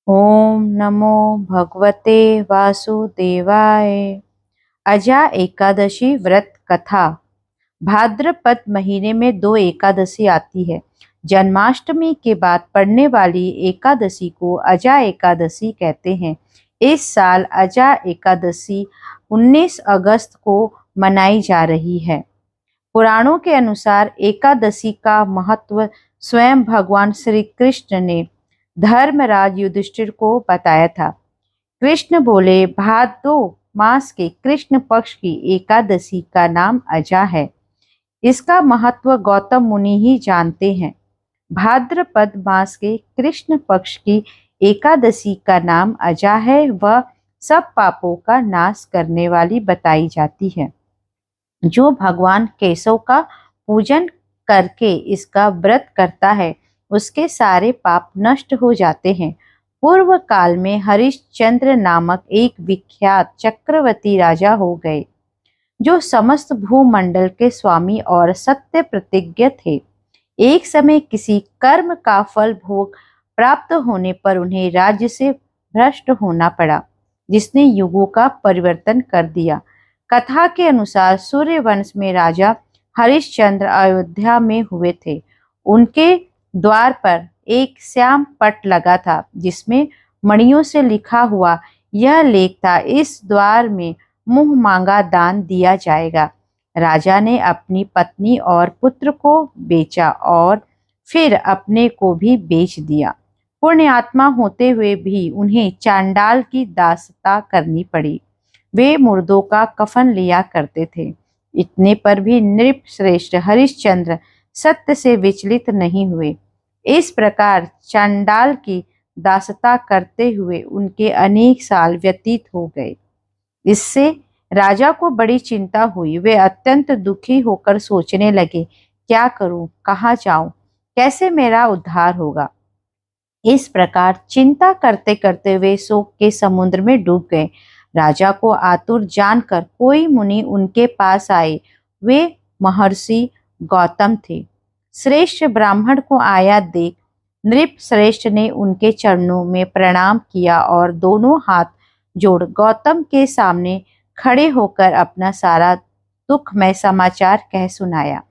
ओम नमो भगवते वासुदेवाय। अजा एकादशी व्रत कथा। भाद्रपद महीने में 2 एकादशी आती है। जन्माष्टमी के बाद पड़ने वाली एकादशी को अजा एकादशी कहते हैं। इस साल अजा एकादशी 19 अगस्त को मनाई जा रही है। पुराणों के अनुसार एकादशी का महत्व स्वयं भगवान श्री कृष्ण ने धर्मराज युधिष्ठिर को बताया था। कृष्ण बोले, भादो मास के कृष्ण पक्ष की एकादशी का नाम अजा है। इसका महत्व गौतम मुनि ही जानते हैं। भाद्रपद मास के कृष्ण पक्ष की एकादशी का नाम अजा है। वह सब पापों का नाश करने वाली बताई जाती है। जो भगवान केशव का पूजन करके इसका व्रत करता है, उसके सारे पाप नष्ट हो जाते हैं। पूर्व काल में हरिश्चंद्र नामक एक विख्यात चक्रवर्ती राजा हो गए, जो समस्त भूमंडल के स्वामी और सत्य प्रतिज्ञ थे। एक समय किसी कर्म का फल भोग प्राप्त होने पर उन्हें राज्य से भ्रष्ट होना पड़ा, जिसने युगों का परिवर्तन कर दिया। कथा के अनुसार सूर्यवंश में राजा हरिश्चंद्र अयोध्या में हुए थे। उनके द्वार पर एक श्याम पट लगा था, जिसमें मणियों से लिखा हुआ यह लेख था, इस द्वार में मुंह मांगा दान दिया जाएगा। राजा ने अपनी पत्नी और पुत्र को बेचा और फिर अपने को भी बेच दिया। पुण्यात्मा होते हुए भी उन्हें चांडाल की दासता करनी पड़ी। वे मुर्दों का कफन लिया करते थे। इतने पर भी नृप श्रेष्ठ हरिश्चंद्र सत्य से विचलित नहीं हुए। इस प्रकार चांडाल की दासता करते हुए उनके अनेक साल व्यतीत हो गए। इससे राजा को बड़ी चिंता हुई। वे अत्यंत दुखी होकर सोचने लगे, क्या करूं, कहाँ जाऊं, कैसे मेरा उद्धार होगा। इस प्रकार चिंता करते करते वे शोक के समुद्र में डूब गए। राजा को आतुर जानकर कोई मुनि उनके पास आए। वे महर्षि गौतम थे। श्रेष्ठ ब्राह्मण को आया देख नृप श्रेष्ठ ने उनके चरणों में प्रणाम किया और दोनों हाथ जोड़ गौतम के सामने खड़े होकर अपना सारा दुखमय समाचार कह सुनाया।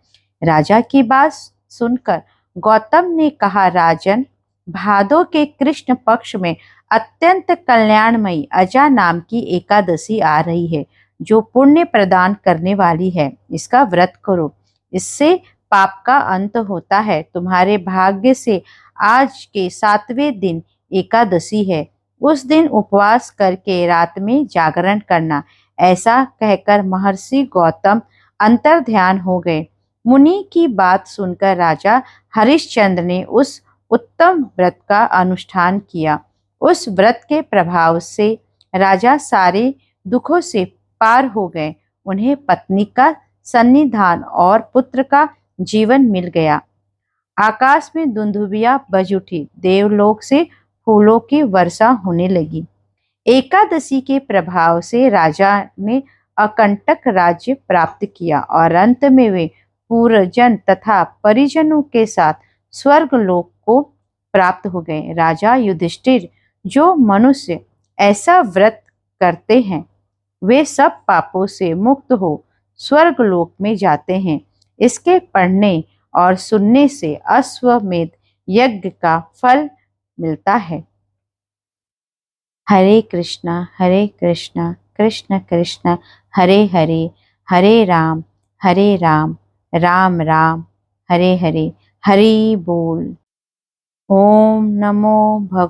राजा की बात सुनकर गौतम ने कहा, राजन, भादो के कृष्ण पक्ष में अत्यंत कल्याणमयी अजा नाम की एकादशी आ रही है, जो पुण्य प्रदान करने वाली है। इसका व्रत करो, इससे पाप का अंत होता है। तुम्हारे भाग्य से आज के 7वें दिन एकादशी है। उस दिन उपवास करके रात में जागरण करना। ऐसा कहकर महर्षि गौतम अंतर्ध्यान हो गए। मुनि की बात सुनकर राजा हरिश्चंद्र ने उस उत्तम व्रत का अनुष्ठान किया। उस व्रत के प्रभाव से राजा सारे दुखों से पार हो गए। उन्हें पत्नी का सन्निधान और पुत्र का जीवन मिल गया। आकाश में दुंदुभिया बज उठी। देवलोक से फूलों की वर्षा होने लगी। एकादशी के प्रभाव से राजा ने अकंटक राज्य प्राप्त किया और अंत में वे पूर्वजन तथा परिजनों के साथ स्वर्ग लोक को प्राप्त हो गए। राजा युधिष्ठिर, जो मनुष्य ऐसा व्रत करते हैं, वे सब पापों से मुक्त हो स्वर्ग लोक में जाते हैं। इसके पढ़ने और सुनने से अश्वमेध यज्ञ का फल मिलता है। हरे कृष्णा कृष्ण कृष्ण हरे हरे, हरे राम राम राम हरे हरे। हरि बोल। ओम नमो भगवते